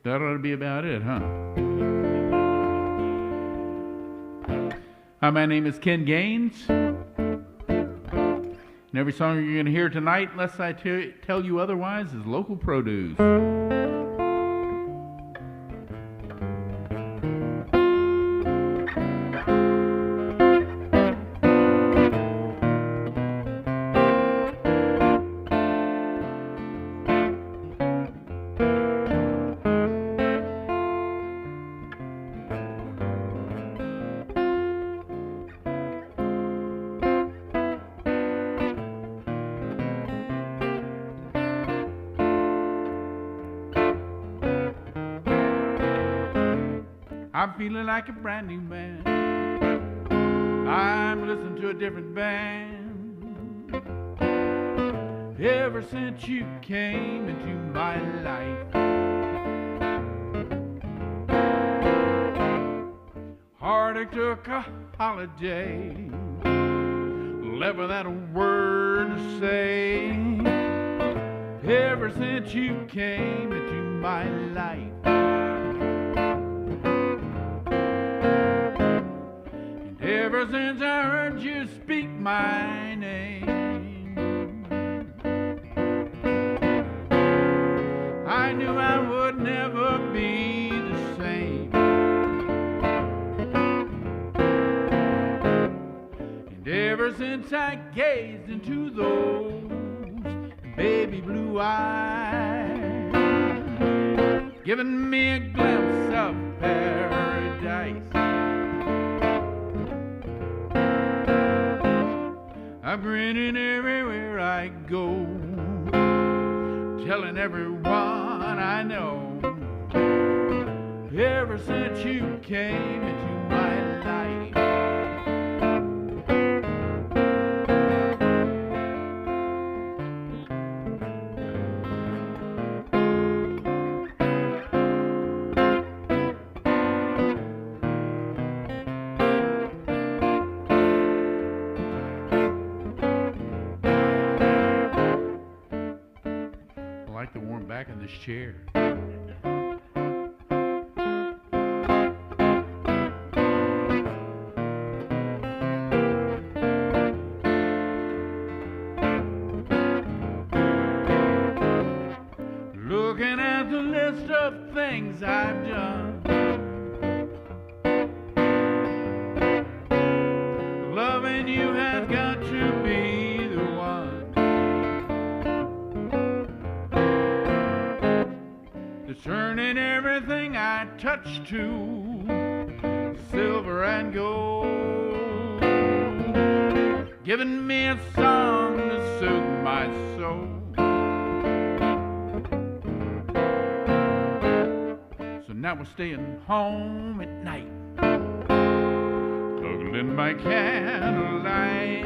That ought to be about it, huh? Hi, my name is Ken Gaines. And every song you're going to hear tonight, unless I tell you otherwise, is local produce. I'm feeling like a brand new man. I'm listening to a different band. Ever since you came into my life, heartache took a holiday, left without a word to say. Ever since you came into my life, ever since I heard you speak my name, I knew I would never be the same. And ever since I gazed into those baby blue eyes, giving me a glimpse of paradise, I'm grinning everywhere I go, telling everyone I know. Ever since you came into my life, I like the warm back in this chair. Looking at the list of things I've done, loving you has got to be the one. It's turning everything I touch to silver and gold, giving me a song to soothe my soul. So now we're staying home at night, snuggling by candlelight.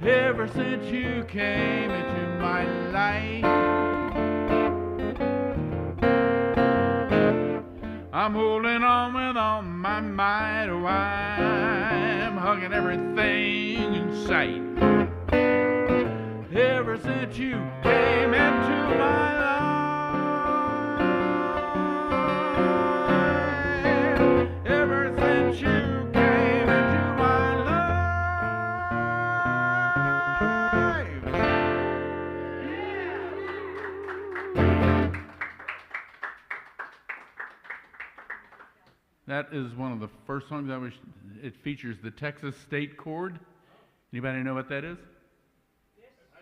Ever since you came into my life, I'm holding on with all my might. Oh, I'm hugging everything in sight. Ever since you came into my life, ever since you came into my life. That is one of the first songs I wish. It features the Texas State chord. Anybody know what that is? Yes, I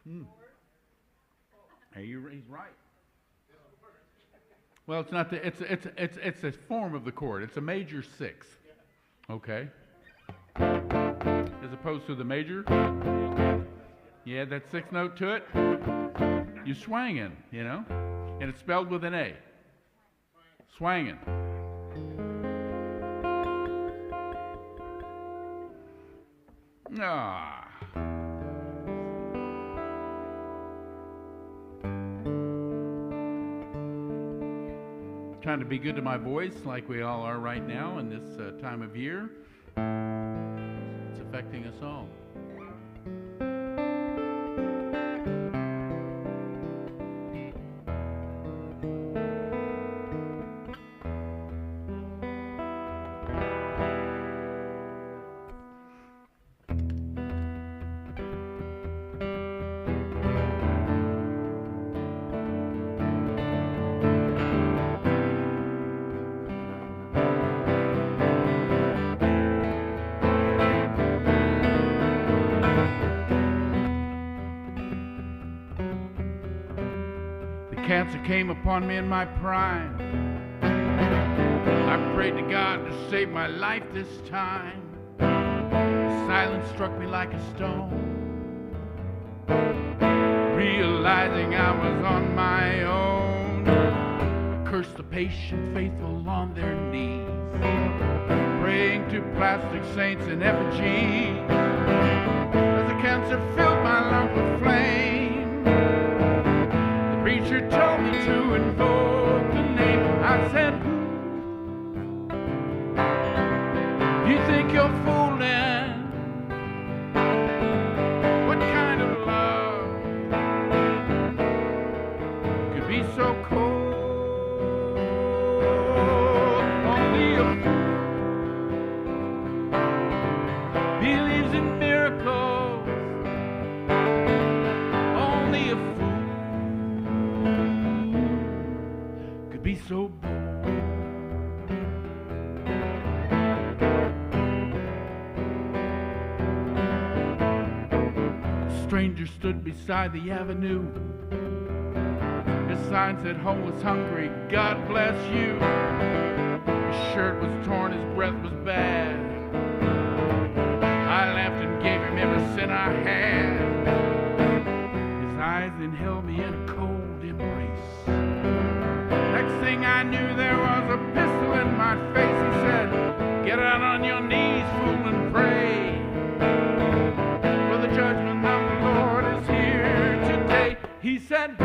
do. Hey, he's right. Well, it's not the. It's a form of the chord. It's a major sixth. Okay. As opposed to the major. You add that sixth note to it. You swangin', you know, and it's spelled with an A. Swangin'. Ah. Trying to be good to my voice like we all are right now in this time of year. It's affecting us all. cancer came upon me in my prime. I prayed to God to save my life this time. Silence struck me like a stone, realizing I was on my own. Cursed the patient faithful on their knees, praying to plastic saints in effigy. As the cancer filled my lungs with flame, the preacher told me to invoke the name. I said, you think you're fooling? What kind of love could be so cold? Only a fool believes in miracles. Only a fool could be so bold. Stranger stood beside the avenue. His sign said, homeless, hungry, God bless you. His shirt was torn, his breath was bad. I laughed and gave him every cent I had. His eyes then held me in a cold embrace. Next thing I knew, there was a pistol in my face. He said, get out on your knees, fool, and pray, for the judgment of the Lord is here today. He said, do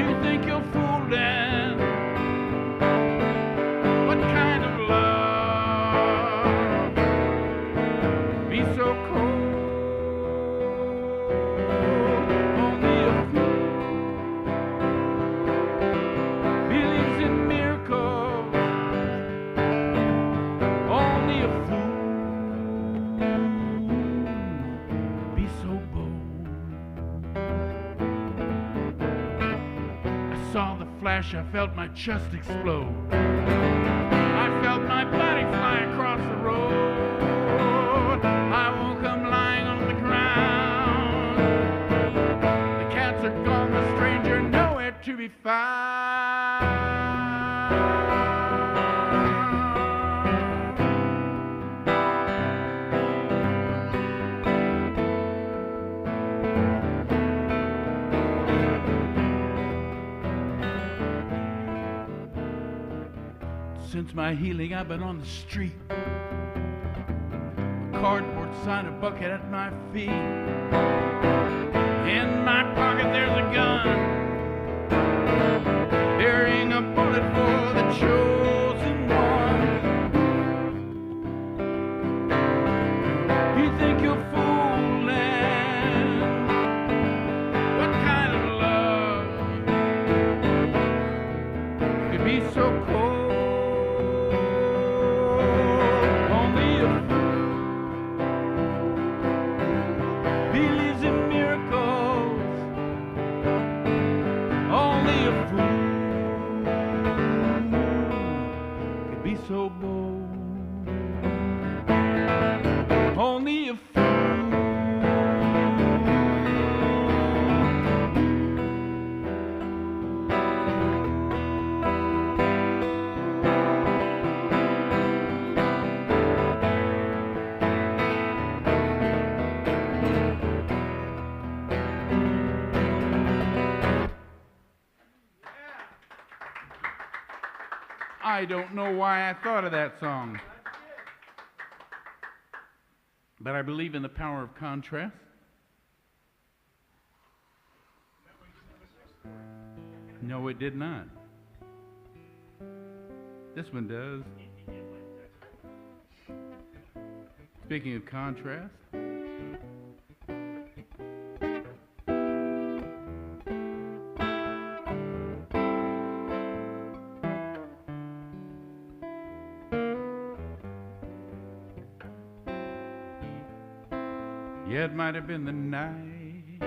you think you're fooling? What kind of love be so cold? Only a fool believes in miracles. Only a fool be so bold. I saw the flash, I felt my chest explode. I felt my body fly across the road. I woke up lying on the ground. The cancer gone, the stranger nowhere to be found. Since my healing, I've been on the street. A cardboard sign, a bucket at my feet. In my pocket, there's a gun, burying a bullet for the chosen one. You think you're fooling? What kind of love could be so cold? So bold, only a fool. I don't know why I thought of that song, but I believe in the power of contrast. No, it did not. This one does. Speaking of contrast, yeah, it might have been the night,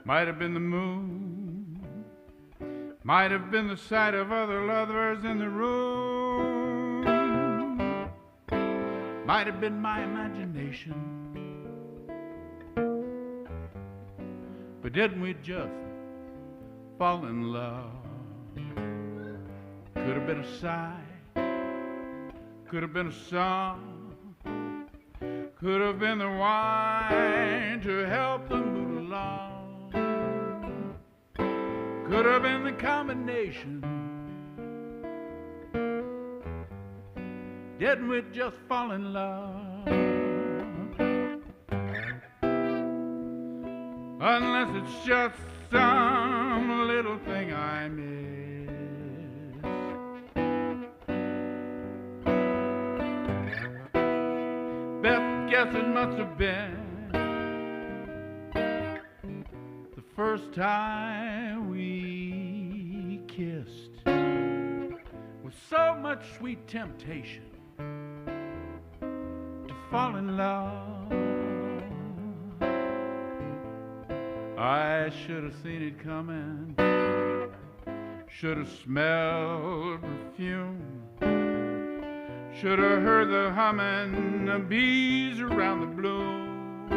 might have been the moon, might have been the sight of other lovers in the room, might have been my imagination, But didn't we just fall in love? Could have been a sigh, could have been a song, could have been the wine to help them move along, could have been the combination. Didn't we just fall in love? Unless it's just some little thing I miss. Beth, guess it must have been the first time we kissed, with so much sweet temptation to fall in love. I should have seen it coming, should have smelled perfume, should have heard the humming, the bees around the bloom,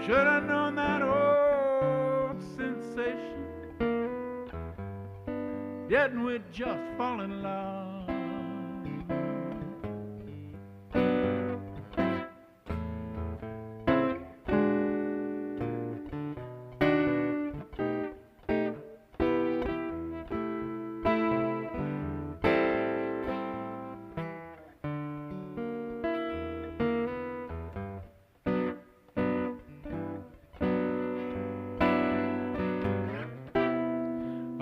should have known that old sensation. Didn't we just fall in love?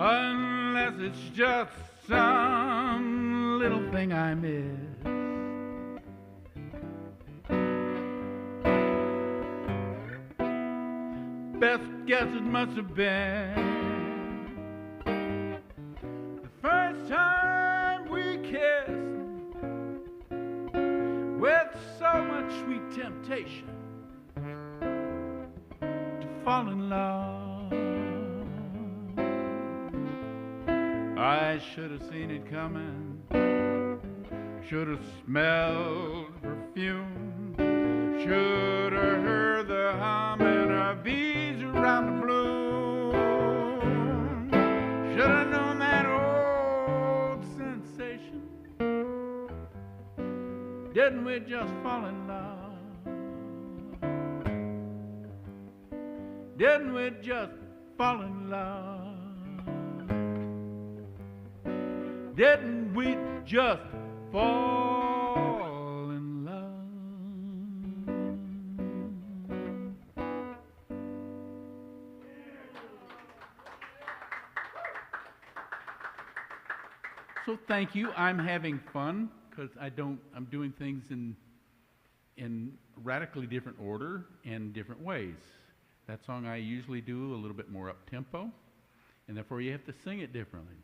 Unless it's just some little thing I miss. Best guess it must have been the first time we kissed, with so much sweet temptation to fall in love. I should have seen it coming, should have smelled perfume, should have heard the humming of bees around the bloom, should have known that old sensation. Didn't we just fall in love? Didn't we just fall in love? Didn't we just fall in love? So thank you. I'm having fun because I'm doing things in radically different order and different ways. That song I usually do a little bit more up tempo, and therefore you have to sing it differently.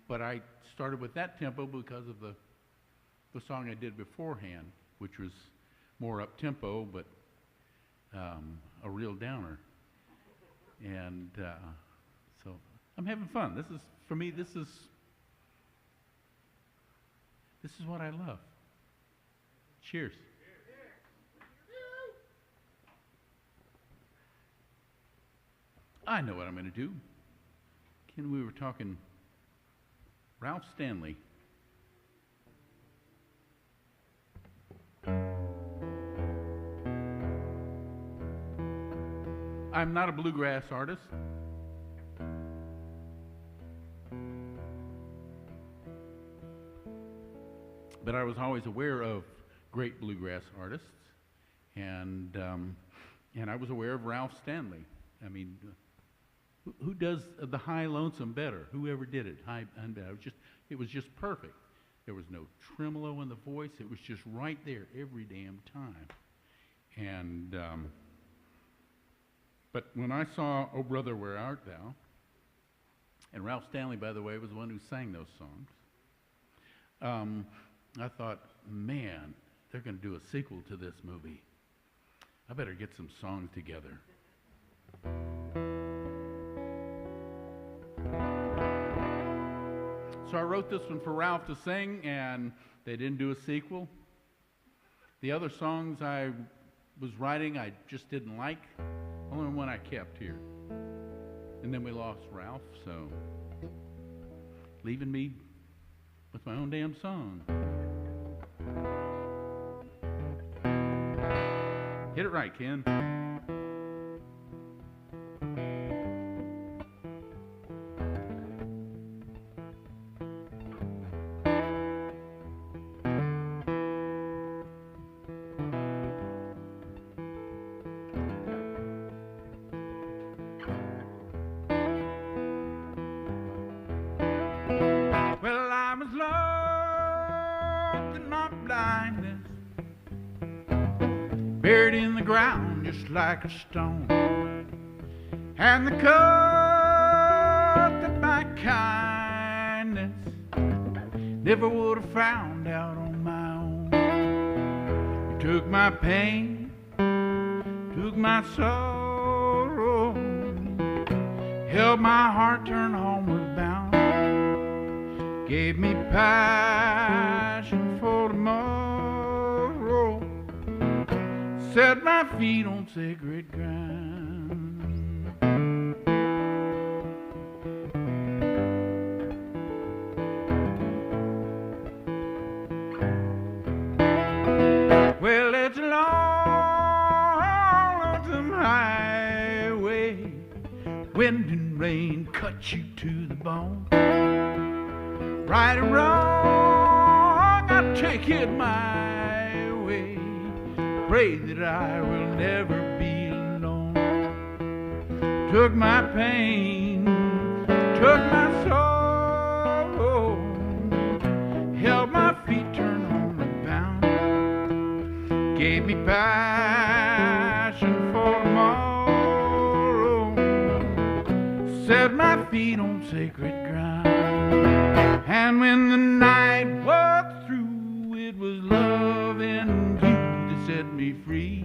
But I started with that tempo because of the song I did beforehand, which was more up tempo, but a real downer. And so I'm having fun. This is, for me, this is what I love. Cheers. I know what I'm going to do. Ken, we were talking Ralph Stanley. I'm not a bluegrass artist. But I was always aware of great bluegrass artists, and I was aware of Ralph Stanley. I mean, who does the high lonesome better? Whoever did it, high and better. It was just perfect. There was no tremolo in the voice. It was just right there every damn time. And but when I saw "Oh Brother, Where Art Thou," and Ralph Stanley, by the way, was the one who sang those songs, I thought, man, they're going to do a sequel to this movie. I better get some songs together. So I wrote this one for Ralph to sing, and they didn't do a sequel. The other songs I was writing I just didn't like. Only one I kept here. And then we lost Ralph, so leaving me with my own damn song. Hit it right, Ken. Well, I was lost in my blindness, buried in the ground just like a stone, and the cut that my kindness never would have found out on my own. You took my pain, took my sorrow, held my heart turned homeward bound, gave me passion for tomorrow, set my feet on sacred ground. Well, it's a long, lonesome highway, wind and rain cut you to the bone. Right or wrong, I take it my way. Pray that I will never be alone. Took my pain, took my sorrow, held my feet turned homeward bound, gave me passion for tomorrow, set my feet on sacred ground. And when the night was through, it was love and you that set me free.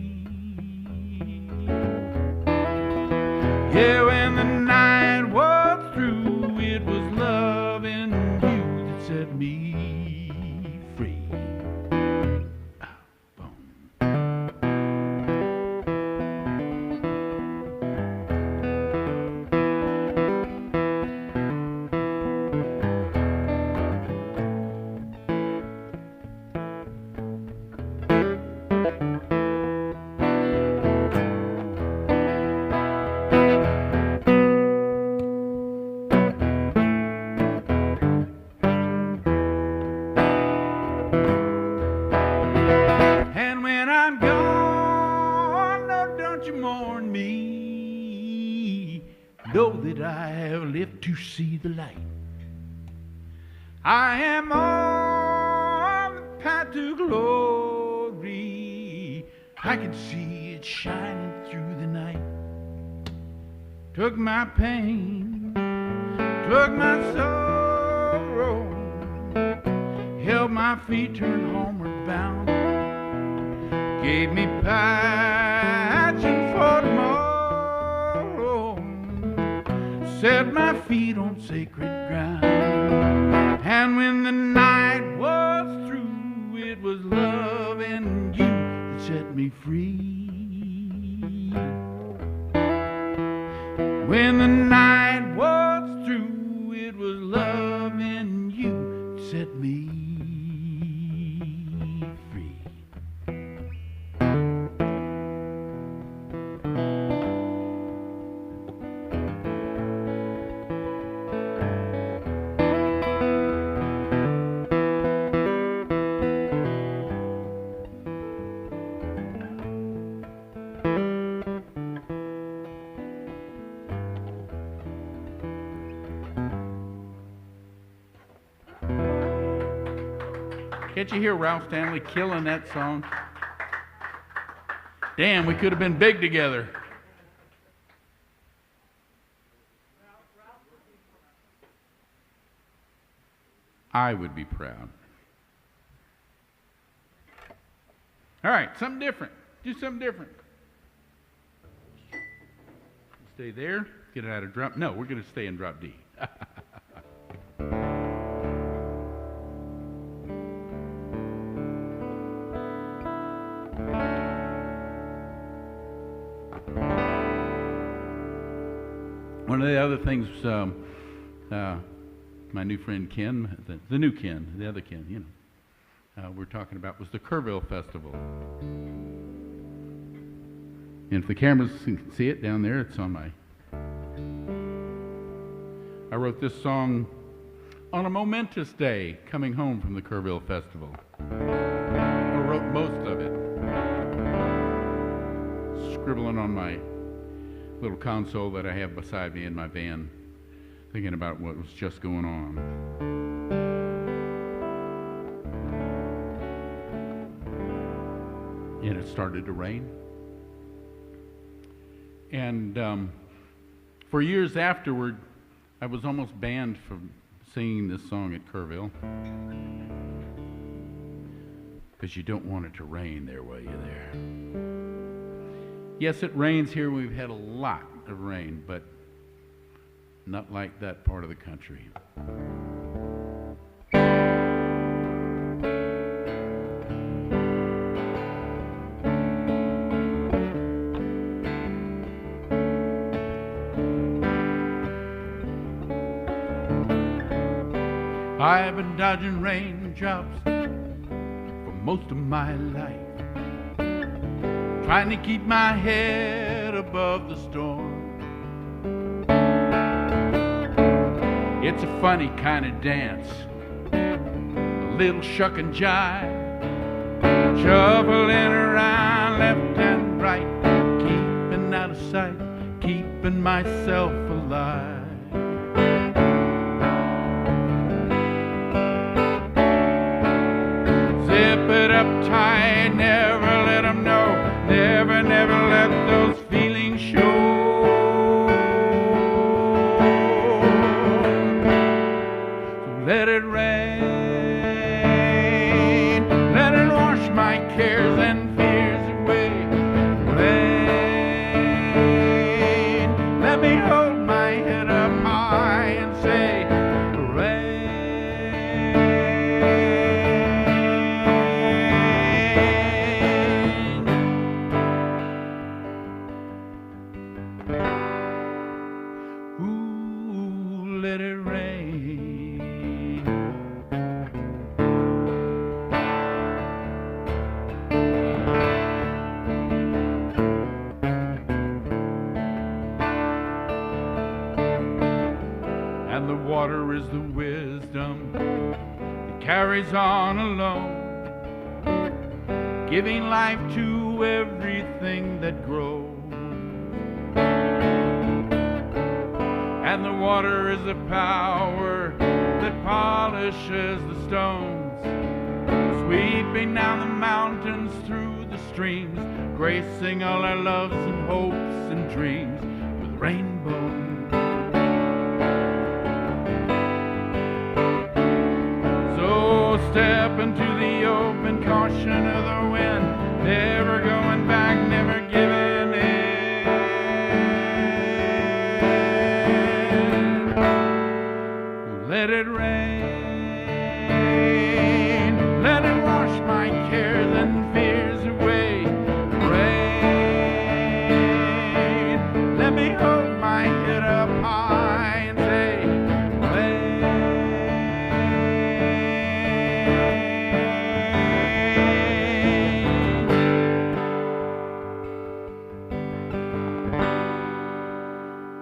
Yeah, when the night was through, it was love and you that set me free. And when I'm gone, no, don't you mourn me. Know that I have lived to see the light. I am on the path to glory. I can see it shining through the night. Took my pain, took my sorrow, held my feet turned homeward bound, gave me passion for tomorrow, set my feet on sacred ground. And when the night was through, it was love and you that set me free. When the night was through, it was love and you that set me free. Can't you hear Ralph Stanley killing that song? Damn, we could have been big together. I would be proud. All right, something different. Do something different. Stay there. Get it out of drop. No, we're going to stay in drop D. One of the other things my new friend Ken, the new Ken, the other Ken, you know, we're talking about was the Covert Festival. And if the cameras can see it down there, it's on my... I wrote this song on a momentous day coming home from the Covert Festival. I wrote most of it, scribbling on my little console that I have beside me in my van, thinking about what was just going on. And it started to rain. And for years afterward, I was almost banned from singing this song at Kerrville, because you don't want it to rain there while you're there. Yes, it rains here. We've had a lot of rain, but not like that part of the country. I've been dodging raindrops for most of my life, trying to keep my head above the storm. It's a funny kind of dance, a little shuck and jive, shuffling around left and right, keeping out of sight, keeping myself alive. Zip it up tight, never let them know, never, never let those feelings show. So let it rain, let it wash my cares and fears away. Rain, let me hold my head up high and say, rain. Ooh, let it rain. And the water is the wisdom that carries on alone, giving life to everything that grows. And the water is the power that polishes the stones, sweeping down the mountains through the streams, gracing all our loves and hopes and dreams with rainbows. So step into the open, caution of the wind, never going back, never giving in. Let it rain, let it wash my cares and fears away. Rain, let me hold my head up high and say, rain.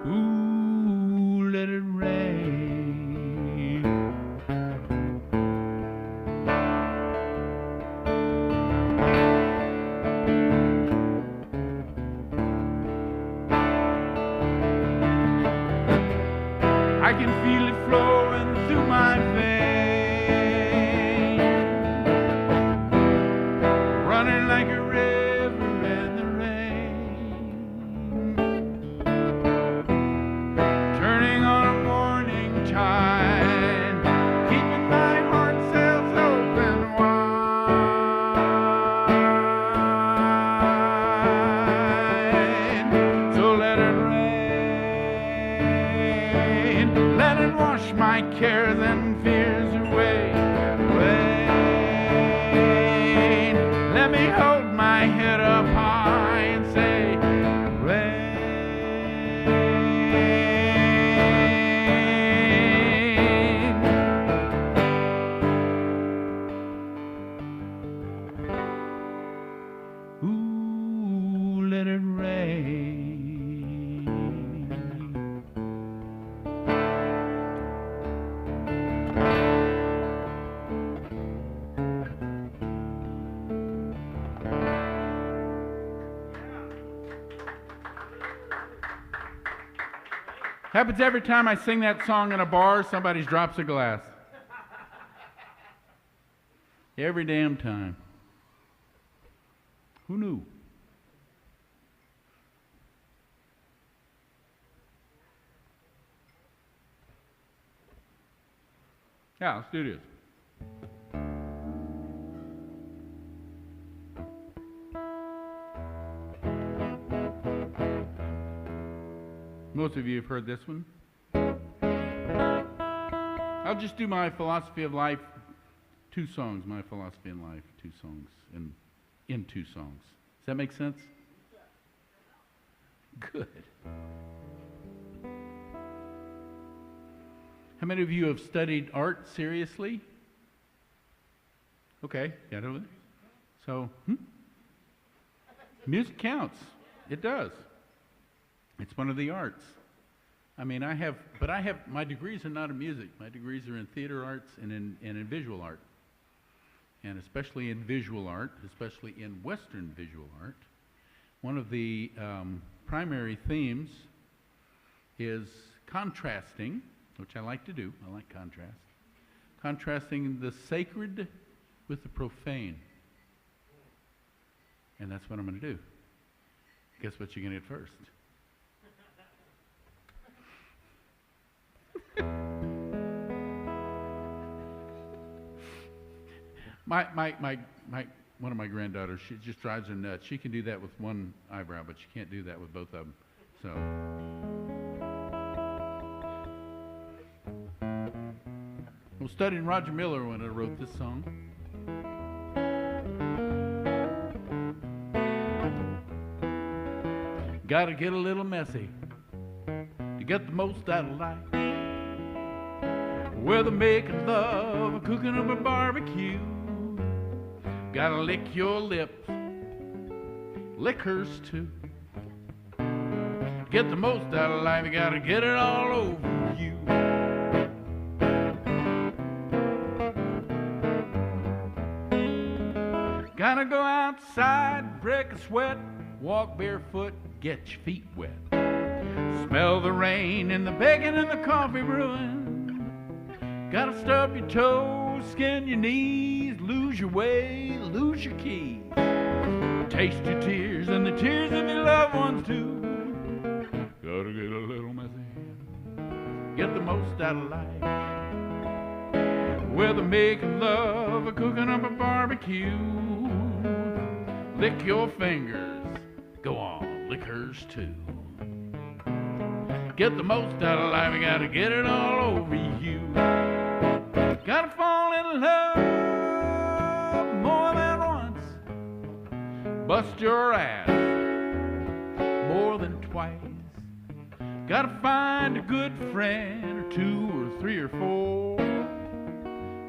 Ooh, let it rain. I can feel it flowing through my veins, running like a river in the rain, turning on a morning tide, keeping my heart sails open wide. So let it rain, let it wash my cares and fears away. Rain, let me hold my head up high and say, rain. Happens every time I sing that song in a bar, somebody drops a glass. Every damn time. Who knew? Yeah, let's do this. Most of you have heard this one. I'll just do my philosophy of life, 2 songs, my philosophy in life, 2 songs, in 2 songs. Does that make sense? Good. How many of you have studied art seriously? Okay, got it. So, music counts. It does. It's one of the arts. I mean, my degrees are not in music. My degrees are in theater arts and in visual art. And especially in visual art, especially in Western visual art, one of the primary themes is contrasting, which I like to do. I like contrast. Contrasting the sacred with the profane. And that's what I'm going to do. Guess what you're going to get first? One of my granddaughters, she just drives her nuts. She can do that with one eyebrow, but she can't do that with both of them. So, I was studying Roger Miller when I wrote this song. Gotta get a little messy to get the most out of life. Whether making love or cooking up a barbecue, gotta lick your lips, lick hers too. Get the most out of life, you gotta get it all over you. Gotta go outside, break a sweat, walk barefoot, get your feet wet. Smell the rain and the bacon and the coffee brewing. Gotta stub your toes, skin your knees, lose your way, lose your keys. Taste your tears and the tears of your loved ones too. Gotta get a little messy, get the most out of life. Whether making love or cooking up a barbecue, lick your fingers, go on, lick hers too. Get the most out of life, you gotta get it all over you. Gotta fall in love more than once, bust your ass more than twice. Gotta find a good friend or 2 or 3 or 4.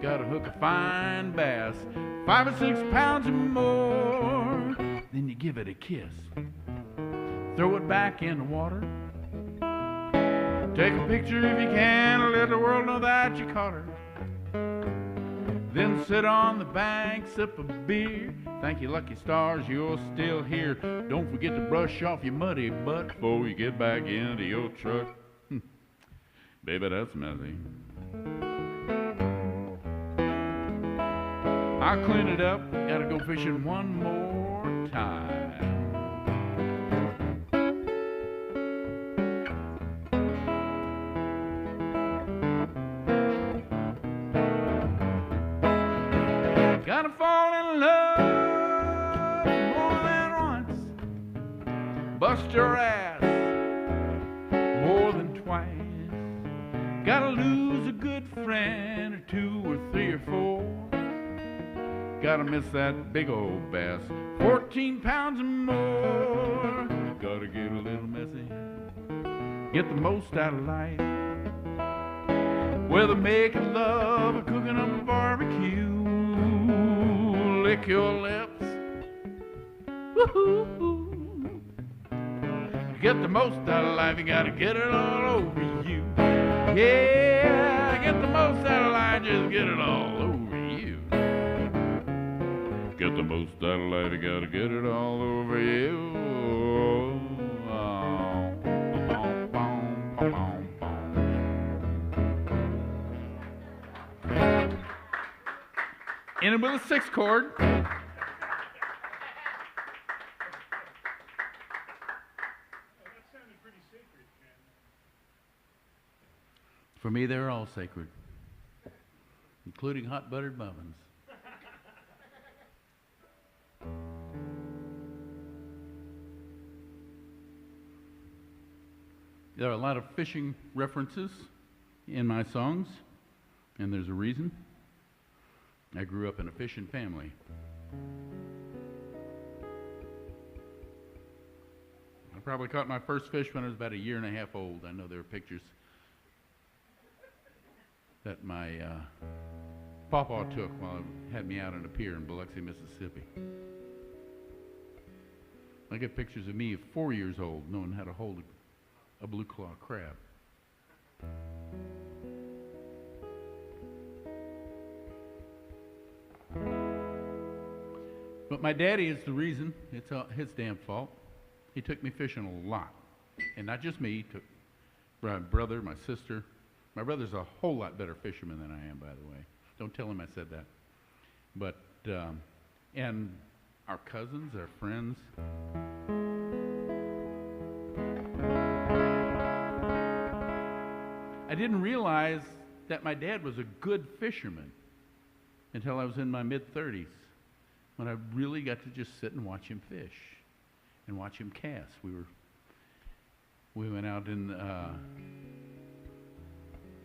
Gotta hook a fine bass, 5 or 6 pounds or more. Then you give it a kiss, throw it back in the water. Take a picture if you can, let the world know that you caught her. Then sit on the bank, sip a beer. Thank your lucky stars you're still here. Don't forget to brush off your muddy butt before you get back into your truck. Baby, that's messy. I'll clean it up, gotta go fishing one more time. Gotta fall in love more than once, bust your ass more than twice. Gotta lose a good friend or 2 or 3 or 4. Gotta miss that big old bass, 14 pounds or more. Gotta get a little messy, get the most out of life. Whether making love or cooking up a barbecue, lick your lips, woo-hoo-hoo. Get the most out of life, you gotta get it all over you. Yeah, get the most out of life, just get it all over you. Get the most out of life, you gotta get it all over you. Ended with a 6 chord. For me, they're all sacred, including hot buttered muffins. There are a lot of fishing references in my songs, and there's a reason. I grew up in a fishing family. I probably caught my first fish when I was about 1.5 years old. I know there are pictures that my pawpaw took while he had me out on a pier in Biloxi, Mississippi. I get pictures of me at 4 years old knowing how to hold a blue claw crab. But my daddy is the reason. It's his damn fault. He took me fishing a lot. And not just me, he took my brother, my sister. My brother's a whole lot better fisherman than I am, by the way. Don't tell him I said that. But, and our cousins, our friends. I didn't realize that my dad was a good fisherman until I was in my mid-30s, when I really got to just sit and watch him fish and watch him cast. We went out in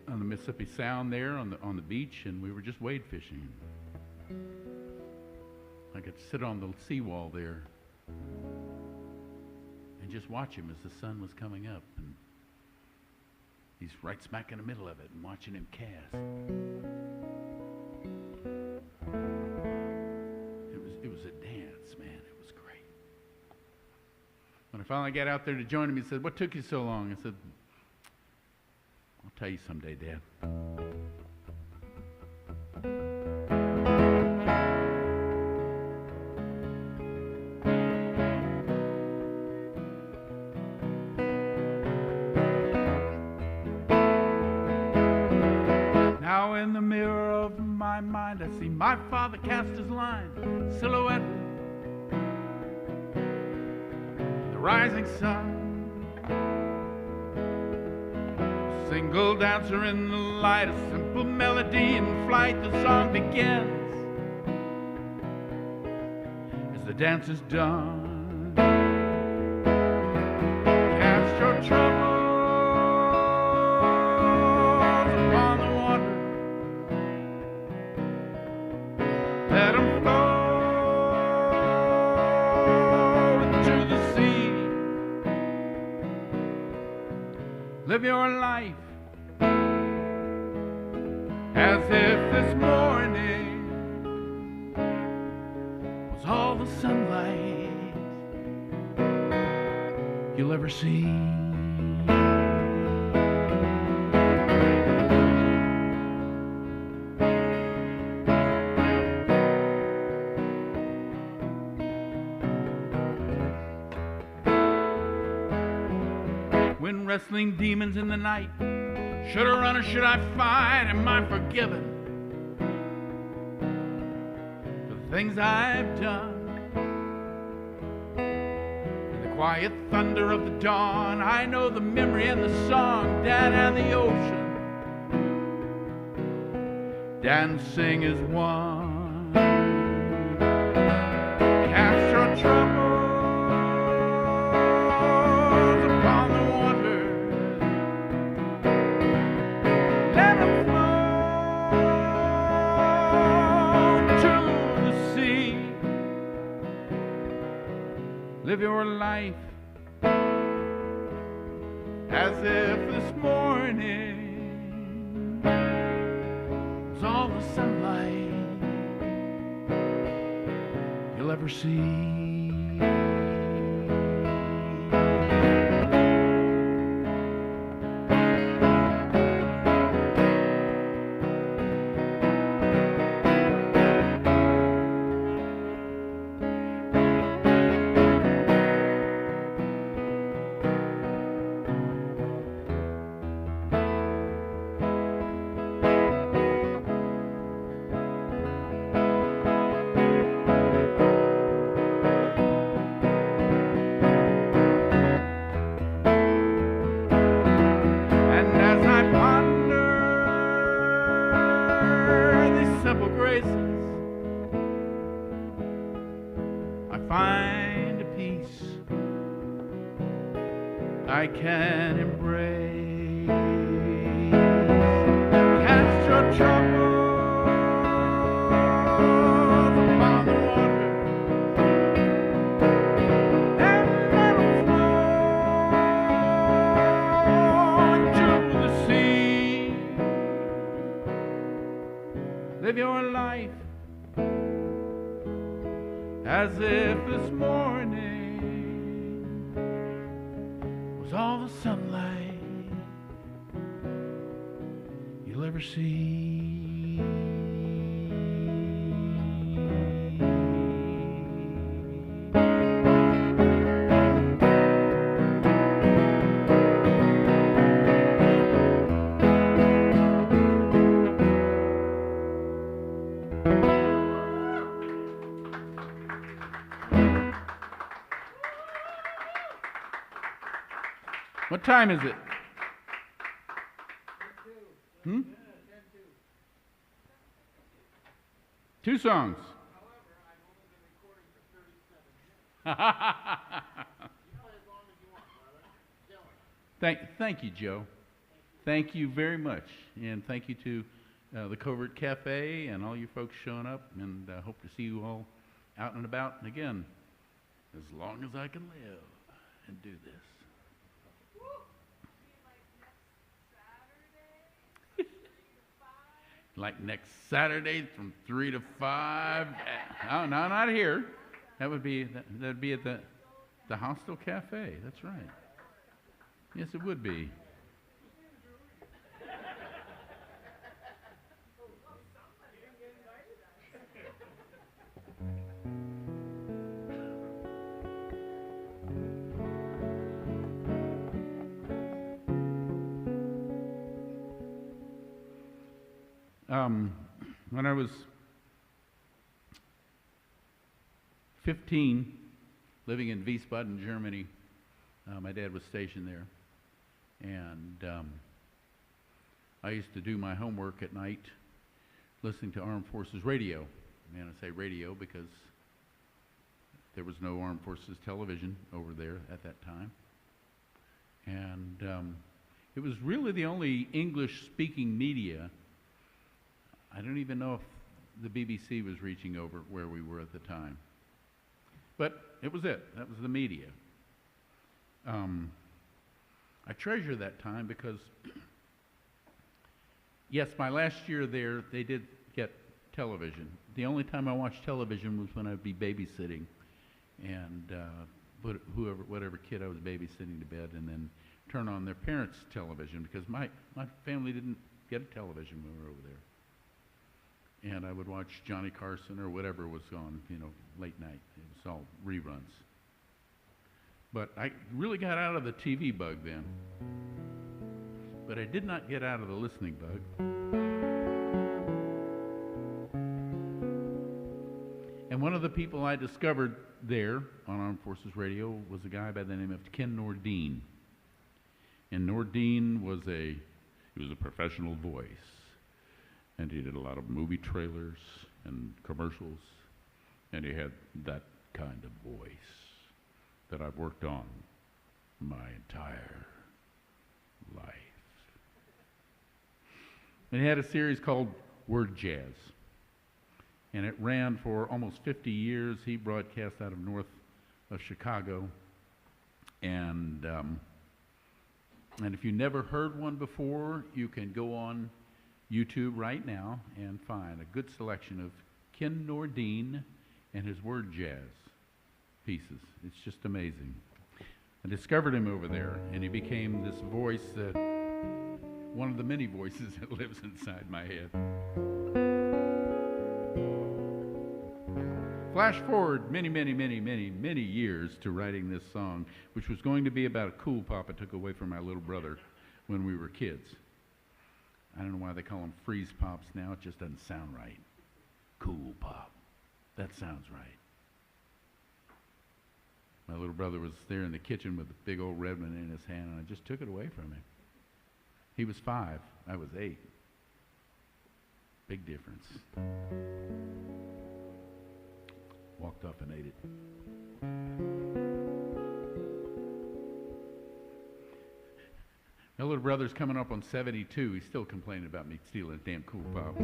on the Mississippi Sound there on the beach, and we were just wade fishing. I could sit on the seawall there and just watch him as the sun was coming up, and he's right smack in the middle of it, and watching him cast. It was a dance, man. It was great. When I finally got out there to join him, he said, "What took you so long?" I said, "I'll tell you someday, Dad." Now in the mirror of my mind, I see my father cast his line, silhouette, the rising sun. Single dancer in the light, a simple melody in flight. The song begins as the dance is done. Cast your troubles upon the water, let them flow into the sea. Live your life as if this morning was all the sunlight you'll ever see. When wrestling demons in the night, should I run or should I fight? Am I forgiven for the things I've done? In the quiet thunder of the dawn, I know the memory and the song, Dad and the ocean, dancing as one. Cast your troubles upon the water, let them flow to the sea. Live your life as if this morning was all the sunlight you'll ever see. simple graces, I find a peace I can embrace. Cast your troubles upon the water, and let 'em flow into the sea. Live your life as if this morning was all the sunlight you'll ever see. What time is it? Hmm? 2 songs. Thank you, Joe. Thank you very much. And thank you to the Covert Café and all you folks showing up. And I hope to see you all out and about. And again, as long as I can live and do this. Like next Saturday from 3 to 5. Oh, no, not here. That'd be at the Hostel Cafe. That's right. Yes, it would be. When I was 15, living in Wiesbaden, Germany, my dad was stationed there, and I used to do my homework at night listening to Armed Forces radio. And I say radio because there was no Armed Forces television over there at that time. And it was really the only English-speaking media. I don't even know if the BBC was reaching over where we were at the time. But it was it. That was the media. I treasure that time because, yes, my last year there, they did get television. The only time I watched television was when I'd be babysitting and put whatever kid I was babysitting to bed and then turn on their parents' television because my family didn't get a television when we were over there. And I would watch Johnny Carson or whatever was on, late night. It was all reruns. But I really got out of the TV bug then. But I did not get out of the listening bug. And one of the people I discovered there on Armed Forces Radio was a guy by the name of Ken Nordine. And Nordine was a professional voice. And he did a lot of movie trailers and commercials. And he had that kind of voice that I've worked on my entire life. And he had a series called Word Jazz. And it ran for almost 50 years. He broadcast out of north of Chicago. And if you never heard one before, you can go on YouTube right now and find a good selection of Ken Nordine and his Word Jazz pieces. It's just amazing. I discovered him over there, and he became this voice that, one of the many voices that lives inside my head. Flash forward many, many, many, many, many years to writing this song, which was going to be about a cool pop I took away from my little brother when we were kids. I don't know why they call them freeze pops now. It just doesn't sound right. Cool pop. That sounds right. My little brother was there in the kitchen with a big old red one in his hand, and I just took it away from him. He was 5. I was 8. Big difference. Walked up and ate it. My little brother's coming up on 72. He's still complaining about me stealing a damn Cool Pop.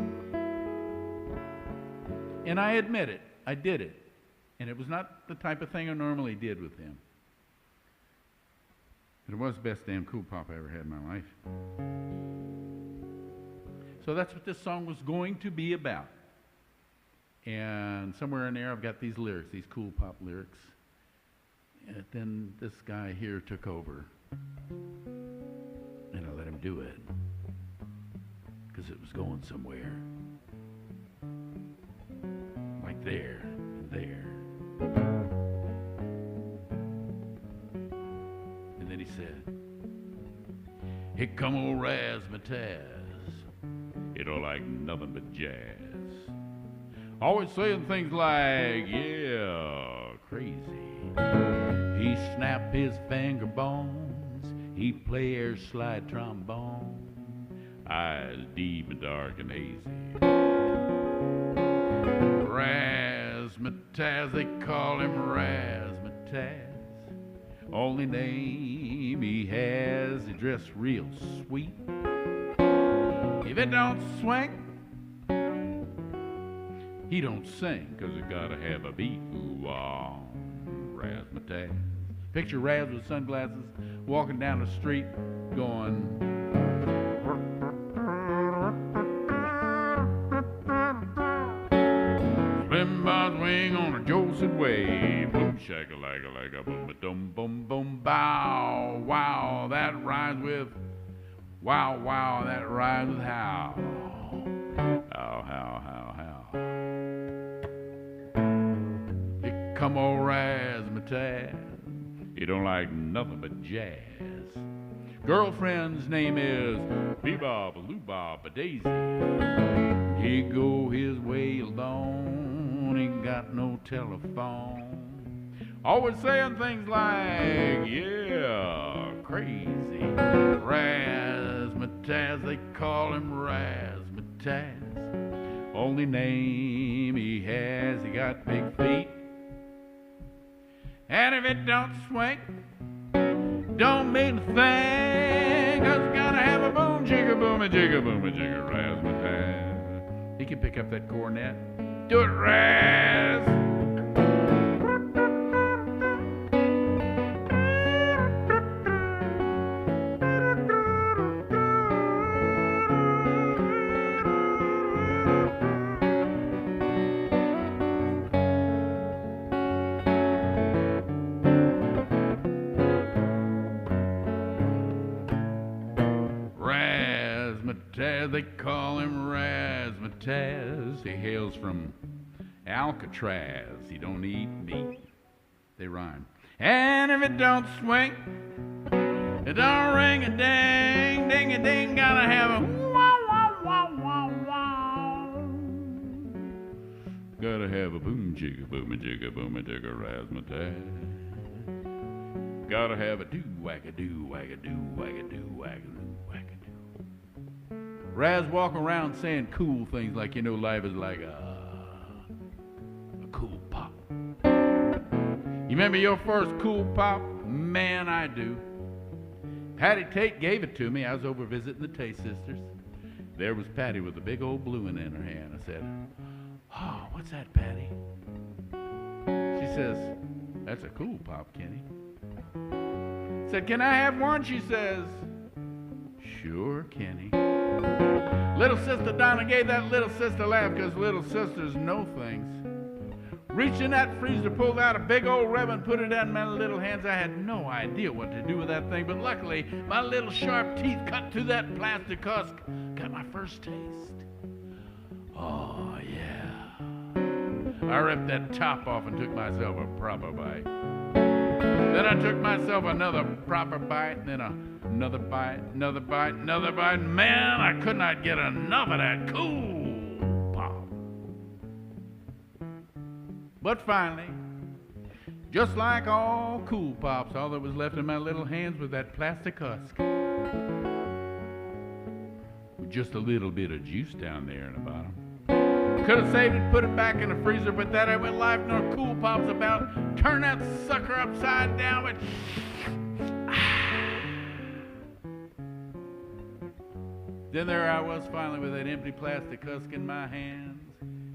And I admit it. I did it. And it was not the type of thing I normally did with him. But it was the best damn Cool Pop I ever had in my life. So that's what this song was going to be about. And somewhere in there I've got these lyrics, these Cool Pop lyrics. And then this guy here took over. And I let him do it. Because it was going somewhere. Like there and there. And then he said, "Here come old Razzmatazz. He don't like nothing but jazz. Always saying things like, yeah, crazy. He snap his finger bones. He play air slide trombone. Eyes deep and dark and hazy. Razzmatazz, they call him Razzmatazz. Only name he has, he dress real sweet. If it don't swing, he don't sing, 'cause it gotta have a beat. Ooh-ah, Razzmatazz. Picture Raz with sunglasses, walking down the street, going... Slim by swing on a Jolson way. Boom, shaka-laka-laka, boom-a-dum-bum-bum, bow. Wow, that rhymes with... Wow, wow, that rhymes with how. How. Here come old Razzmatazz. He don't like nothing but jazz. Girlfriend's name is Bebop, Loobop, a Daisy. He go his way alone. Ain't got no telephone. Always saying things like, yeah, crazy. Razzmatazz, they call him Razzmatazz. Only name he has, he got big feet. And if it don't swing, don't mean a thing, 'cause you gotta have a boom, jigga, boom, a jigga, Razzmatazz. He can pick up that cornet. Do it, Raz! They call him Razzmatazz. He hails from Alcatraz. He don't eat meat. They rhyme. And if it don't swing, it don't ring a ding, ding a ding. Gotta have a wow, wow, wow, wow, wow. Gotta have a boom jigga, Razzmatazz. Gotta have a do wagga do wagga do wagga do wagga do wagga do. Raz walk around saying cool things like, you know, life is like a cool pop. You remember your first Cool Pop? Man, I do. Patty Tate gave it to me. I was over visiting the Tate sisters. There was Patty with a big old blue one in her hand. I said, "Oh, what's that, Patty?" She says, "That's a Cool Pop, Kenny." I said, "Can I have one?" She says, "Sure, Kenny." Little sister Donna gave that little sister laugh, 'cause little sisters know things. Reached in that freezer, pulled out a big old ribbon, put it in my little hands. I had no idea what to do with that thing, but luckily my little sharp teeth cut through that plastic husk. Got my first taste. Oh, yeah. I ripped that top off and took myself a proper bite. Then I took myself another proper bite, and then another bite, another bite, another bite. Man, I could not get enough of that Cool Pop. But finally, just like all Cool Pops, all that was left in my little hands was that plastic husk. We just a little bit of juice down there in the bottom. Could have saved it, put it back in the freezer, but that I went live nor cool pops about. Turn that sucker upside down, but then there I was finally with that empty plastic husk in my hands.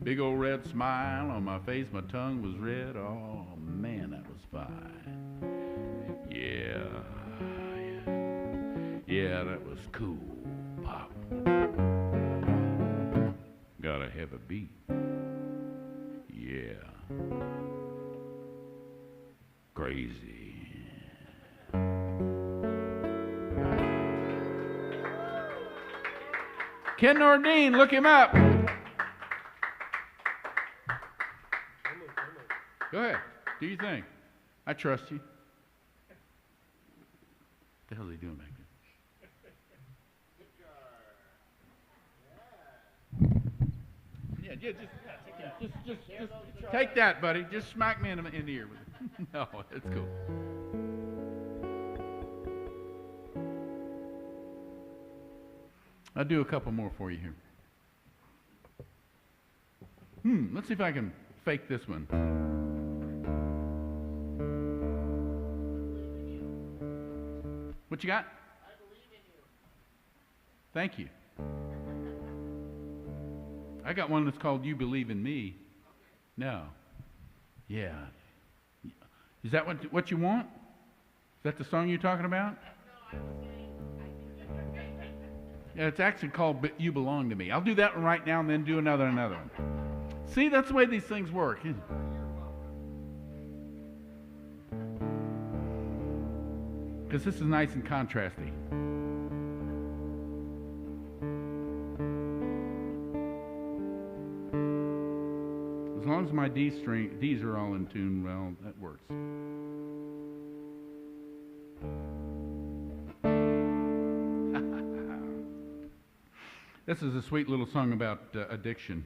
Big old red smile on my face, my tongue was red. Oh man, that was fine. Yeah, that was cool, Pop. Gotta have a beat. Yeah. Crazy. Ken Nordine, look him up. Go ahead. Do your thing. I trust you. What the hell are they doing back there? Yeah, just take that, buddy. Just smack me in the ear with it. No, it's cool. I'll do a couple more for you here. Let's see if I can fake this one. What you got? I believe in you. Thank you. I got one that's called You Believe in Me. No. Yeah. Is that what you want? Is that the song you're talking about? No, I'm saying Yeah, it's actually called You Belong to Me. I'll do that one right now and then do another one. See, that's the way these things work. Because this is nice and contrasty. As long as my D's are all in tune, well, that works. This is a sweet little song about addiction.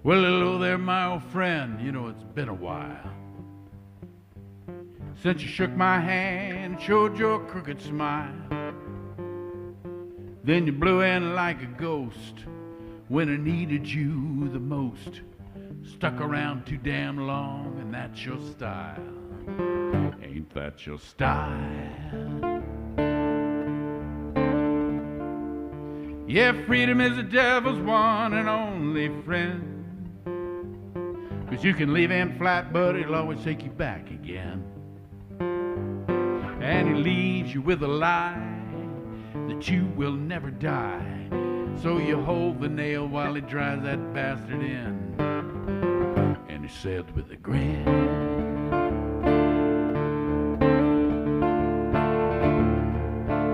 Well, hello there, my old friend. You know, it's been a while since you shook my hand and showed your crooked smile. Then you blew in like a ghost when I needed you the most. Stuck around too damn long, and that's your style. Ain't that your style? Yeah, freedom is the devil's one and only friend. 'Cause you can leave him flat, but he'll always take you back again. And he leaves you with a lie that you will never die. So you hold the nail while he drives that bastard in. And he said with a grin,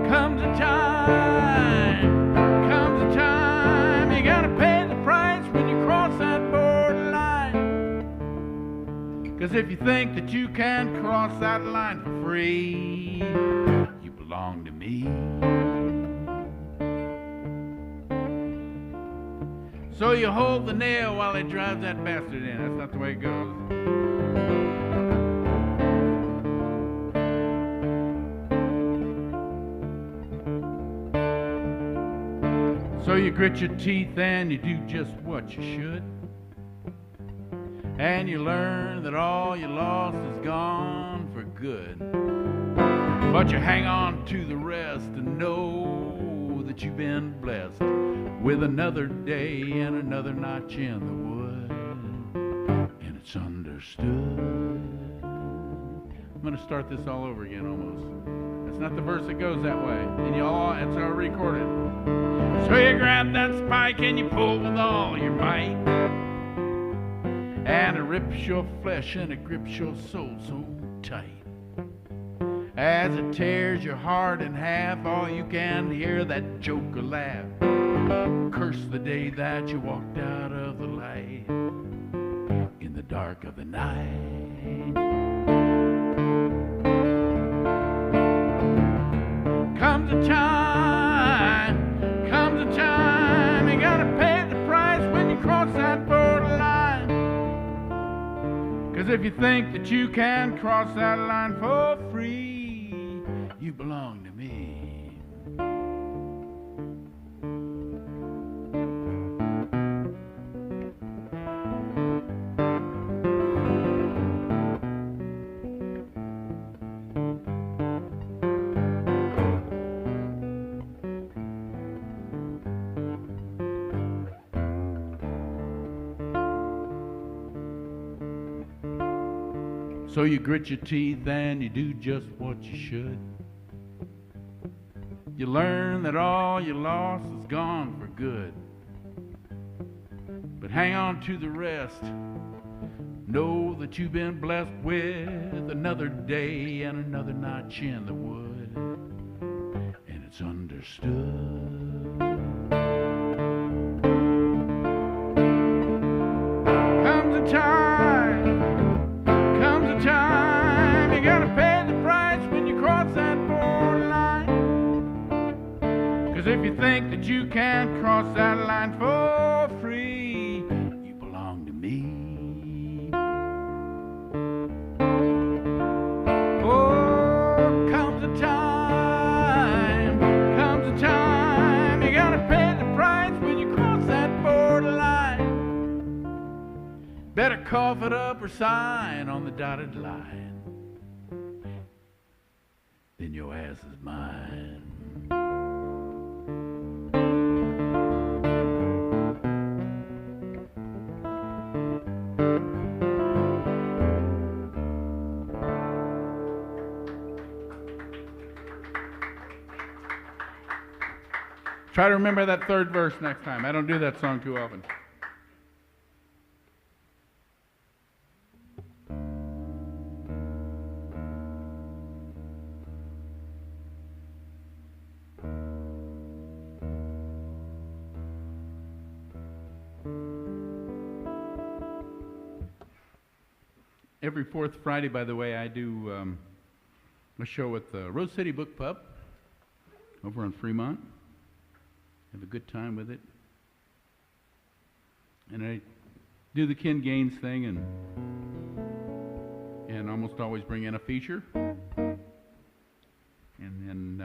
comes a time, you gotta pay the price when you cross that borderline. 'Cause if you think that you can cross that line for free, you belong to me. So you hold the nail while he drives that bastard in. That's not the way it goes. So you grit your teeth and you do just what you should. And you learn that all you lost is gone for good. But you hang on to the rest and know that you've been blessed with another day and another notch in the wood. And it's understood. I'm going to start this all over again almost. That's not the verse that goes that way. And it's all recorded. So you grab that spike and you pull with all your might. And it rips your flesh and it grips your soul so tight. As it tears your heart in half, all you can hear that joker laugh. Curse the day that you walked out of the light. dark of the night. Comes a time, you gotta pay the price when you cross that borderline. 'Cause if you think that you can cross that line for free, you belong to me. So you grit your teeth and you do just what you should. You learn that all you lost is gone for good. But hang on to the rest. Know that you've been blessed with another day and another notch in the wood. And it's understood. Comes a time, you gotta pay the price when you cross that borderline. 'Cause if you think that you can't cross that line for free, you belong to me. Oh, comes a time, you gotta pay the price when you cross that borderline. Better cough it up or sign on the dotted line. Then your ass is mine. Try to remember that third verse next time. I don't do that song too often. Every fourth Friday, by the way, I do a show at the Rose City Book Pub over on Fremont. Have a good time with it. And I do the Ken Gaines thing and almost always bring in a feature. And then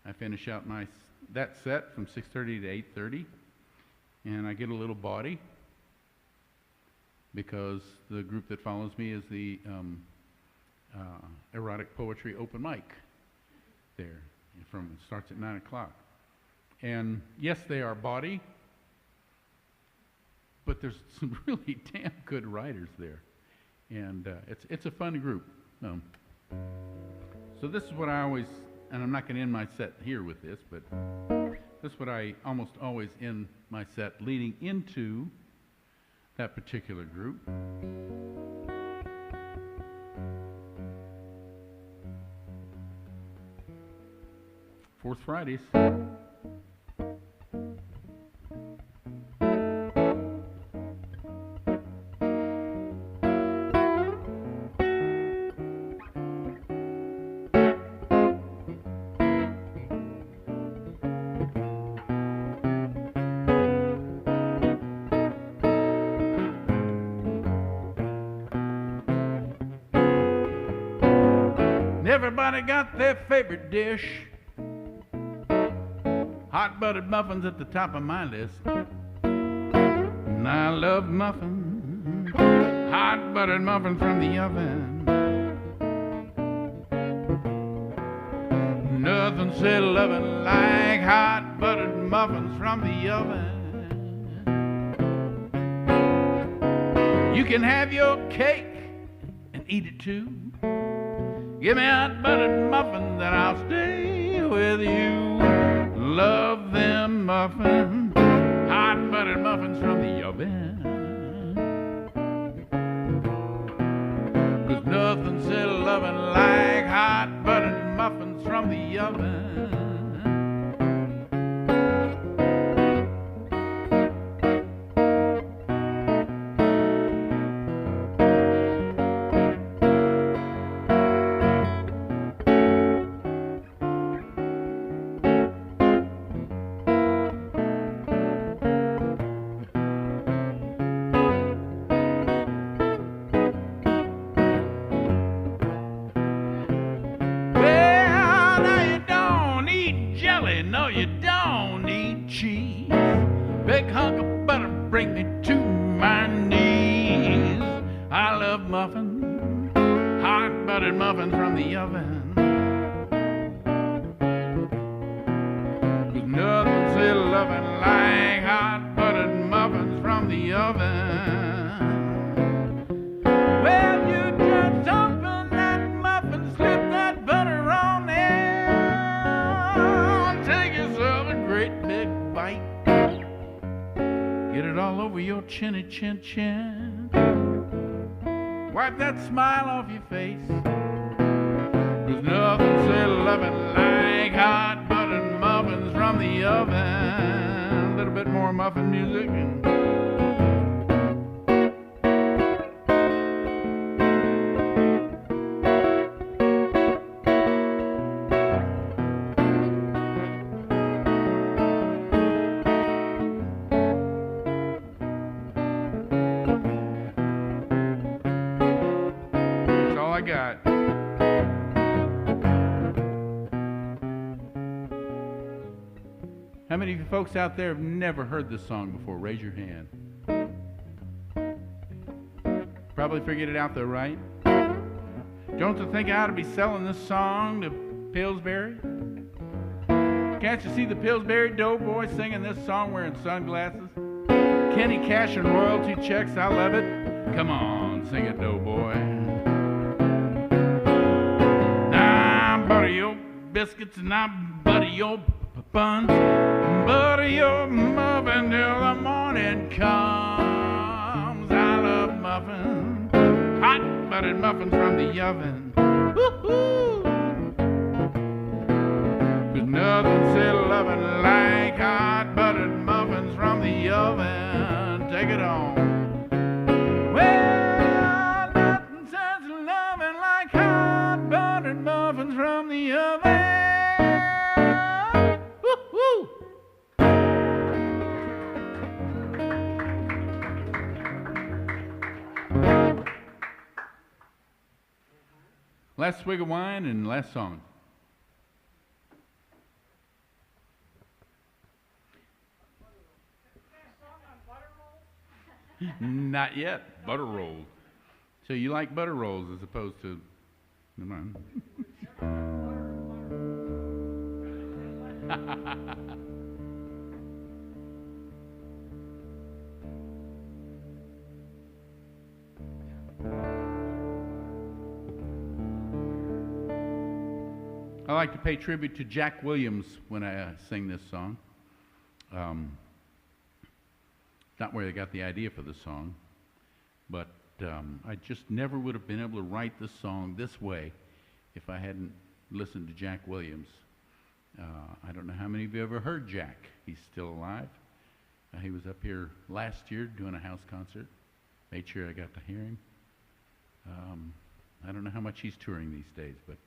I finish out that set from 6:30 to 8:30. And I get a little bawdy because the group that follows me is the erotic poetry open mic there. It starts at 9 o'clock. And yes, they are bawdy, but there's some really damn good writers there. And it's a fun group. So this is what I always, and I'm not going to end my set here with this, but this is what I almost always end my set leading into that particular group. Fourth Fridays. Everybody got their favorite dish. Hot buttered muffins at the top of my list. And I love muffins, hot buttered muffins from the oven. Nothing said loving like hot buttered muffins from the oven. You can have your cake and eat it too. Give me hot buttered muffins and I'll stay with you. Love them muffins, hot buttered muffins from the oven. 'Cause nothing said loving like hot buttered muffins from the oven. hunk of butter bring me to my knees. I love muffins, hot buttered muffins from the oven. There's nothing so loving like hot buttered muffins from the oven. Well, you just open that muffin, slip that butter on there, take yourself a great big bite. Get it all over your chinny chin chin. Wipe that smile off your face. There's nothing so loving like hot buttered muffins from the oven. A little bit more muffin music and got. How many of you folks out there have never heard this song before? Raise your hand. Probably figured it out though, right? Don't you think I ought to be selling this song to Pillsbury? Can't you see the Pillsbury Doughboy singing this song wearing sunglasses? Kenny Cash and royalty checks, I love it. Come on, sing it, Doughboy. Butter your biscuits and I butter your buns. Butter your muffin till the morning comes. I love muffins, hot buttered muffins from the oven. Woo-hoo. There's nothing so loving like hot buttered muffins from the oven. Take it on. Well, nothing says loving like hot buttered muffins from the oven. Woo-hoo. Last swig of wine and last song. Not yet. Butter rolls. So you like butter rolls as opposed to... Never mind. I like to pay tribute to Jack Williams when I sing this song. Not where they got the idea for the song, but I just never would have been able to write this song this way if I hadn't listened to Jack Williams. I don't know how many of you ever heard Jack. He's still alive. He was up here last year doing a house concert. Made sure I got to hear him. I don't know how much he's touring these days, but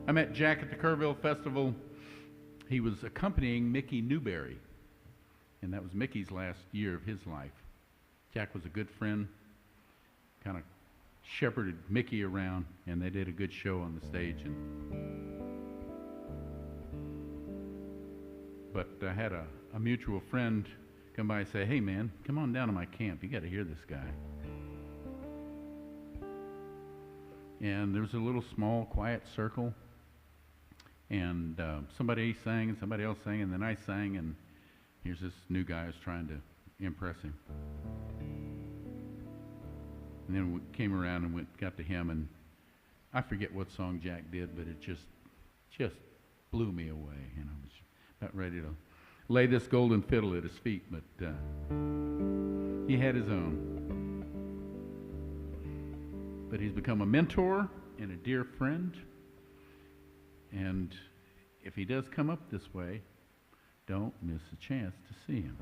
I met Jack at the Kerrville Festival. He was accompanying Mickey Newberry, and that was Mickey's last year of his life. Jack was a good friend, kind of shepherded Mickey around, and they did a good show on the stage. But I had a mutual friend come by and say, "Hey man, come on down to my camp. You got to hear this guy." And there was a little small, quiet circle, and somebody sang and somebody else sang, and then I sang, and here's this new guy who's trying to impress him. And then we came around and got to him, and I forget what song Jack did, but it just blew me away. You know, I was about ready to lay this golden fiddle at his feet, but he had his own. But he's become a mentor and a dear friend, and if he does come up this way, don't miss a chance to see him.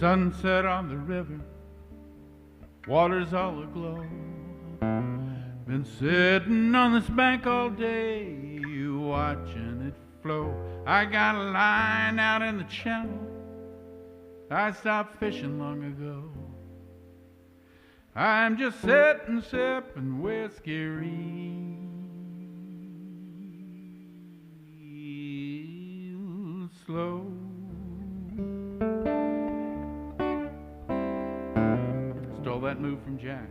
Sunset on the river, water's all aglow. Been sitting on this bank all day, watching it flow. I got a line out in the channel, I stopped fishing long ago. I'm just sitting, sipping whiskey real slow. Stole that move from Jack.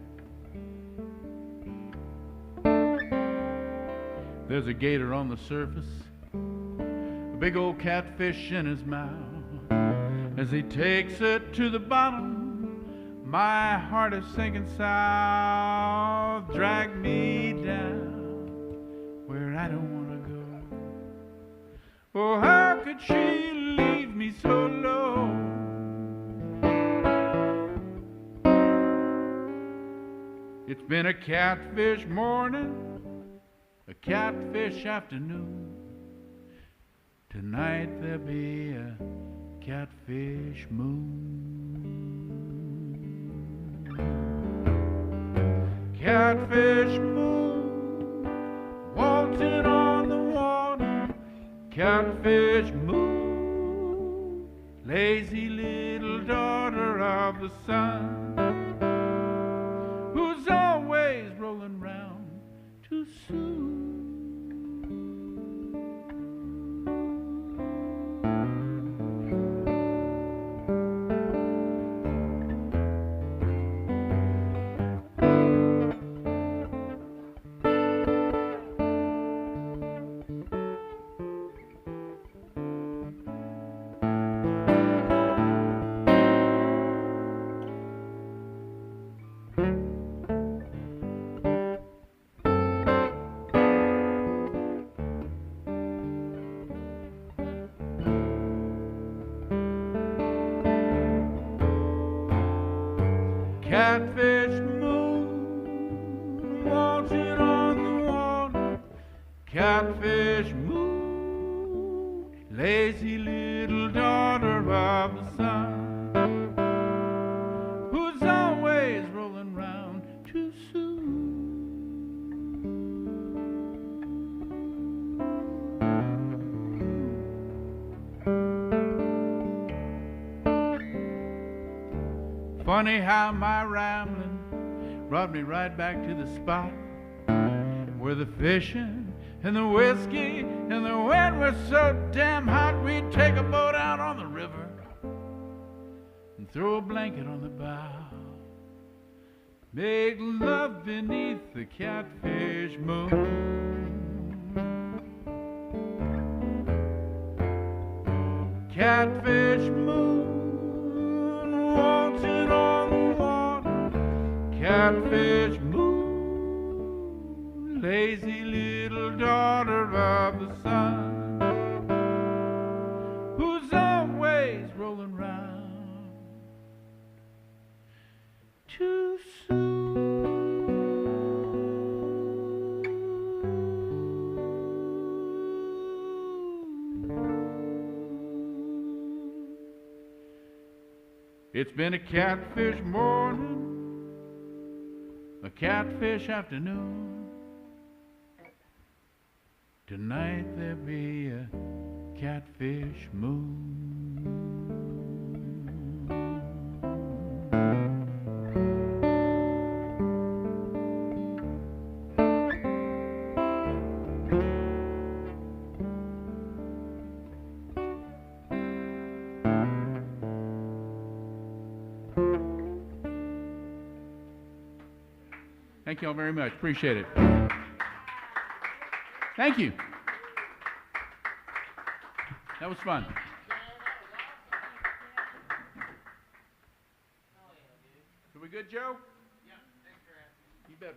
There's a gator on the surface, a big old catfish in his mouth. As he takes it to the bottom, my heart is sinking south. Drag me down where I don't want to go. Oh, how could she leave me so low? It's been a catfish morning, a catfish afternoon. Tonight there'll be a catfish moon. Catfish moon, waltzing on the water. Catfish moon, lazy little daughter of the sun, who's always rolling round too soon. Catfish moon, waltzing on the water. Catfish moon, lazy little daughter of the sun, who's always rolling round too soon. Funny how my rambling brought me right back to the spot where the fishing and the whiskey and the wind were so damn hot. We'd take a boat out on the river and throw a blanket on the bow, make love beneath the catfish moon. Catfish moon, waltzing on the water. Catfish moon, lazy little daughter of the sun, who's always rolling round too soon. It's been a catfish morning, a catfish afternoon. Tonight there'll be a catfish moon. Thank you all very much. Appreciate it. Thank you. That was fun. So we good, Joe? Yeah, thanks for asking. You bet, brother.